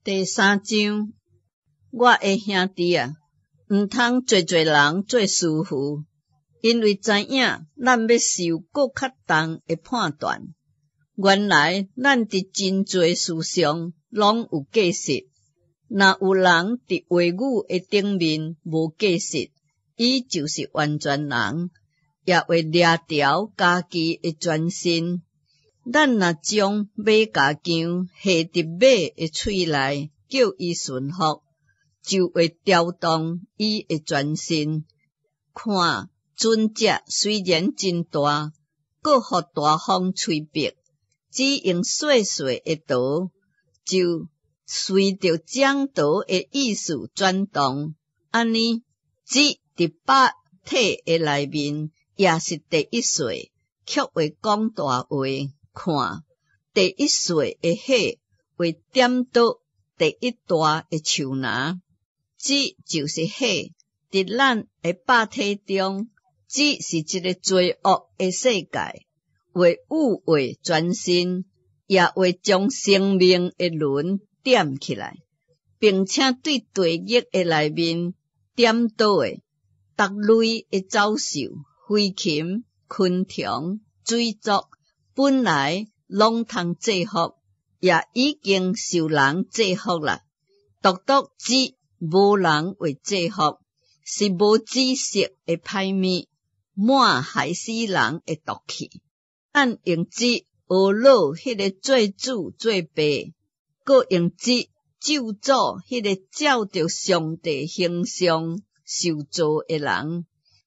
第三章，我的兄弟啊，毋通做人做师傅，因为知影咱要受搁较重的判断。原来咱伫真侪事上拢有过失，若有人伫话语的顶面无过失，伊就是完全人，也会掠条家己的全身。咱若将马加强下伫马的喙内，叫伊顺服，就会调动伊的全身。看船只虽然真大，搁互大风吹逼，只用细细的舵，就随着桨舵的意思转动。安尼，只伫百体的内面，也是第一岁，却会讲大话。看，第一岁的火会点到第一大的树林，这就是火。伫咱的百体中，这是一个罪恶的世界，会污秽全身，也会将生命的轮点起来，并且对地狱的内面点倒的各类的走兽、飞禽、昆虫、水族，本来拢通制服，也已经受人制服啦。独独只无人会制服，是无知识的歹物，满害死人的毒气。咱用这学老迄个做主做爸，搁用这咒诅迄个照着上帝形象受造的人，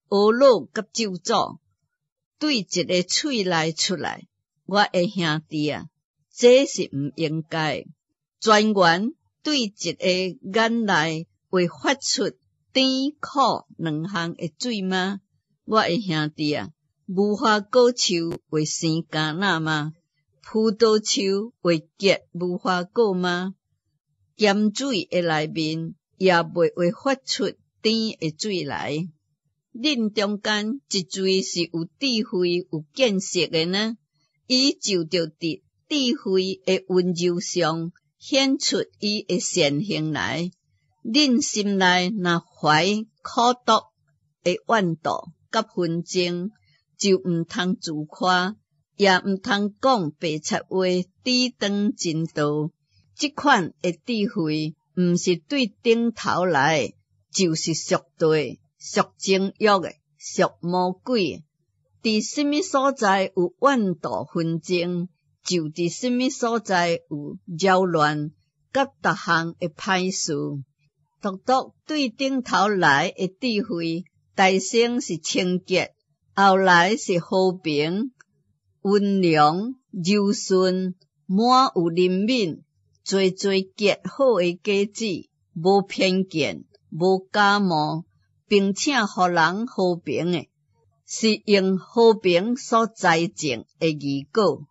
学老甲咒诅对一个喙内出来。我的兄弟啊，这是毋应该。全员对一个眼内会发出甜苦两项的水吗？我的兄弟啊，无花果树会生橄榄吗？葡萄树会结无花果吗？咸水的内面也袂会发出甜的水来。恁中间一位是有智慧有见识的呢？伊就着伫智慧的温柔上显出伊的善行来。恁心内若怀苦毒的怨妒甲纷争，就毋通自夸，也毋通讲白贼话，抵挡真道。这款的智慧，毋是对顶头来，就是属地、属情欲的、属魔鬼的。伫什么所在有怨妒纷争，就伫什么所在有扰乱甲逐项的歹事。独独对顶头来的智慧，大先是清洁，后来是和平、温良、柔顺，满有怜悯，做结好的果子，无偏见，无假冒，并且互人和平的。是用和平所栽种的义果。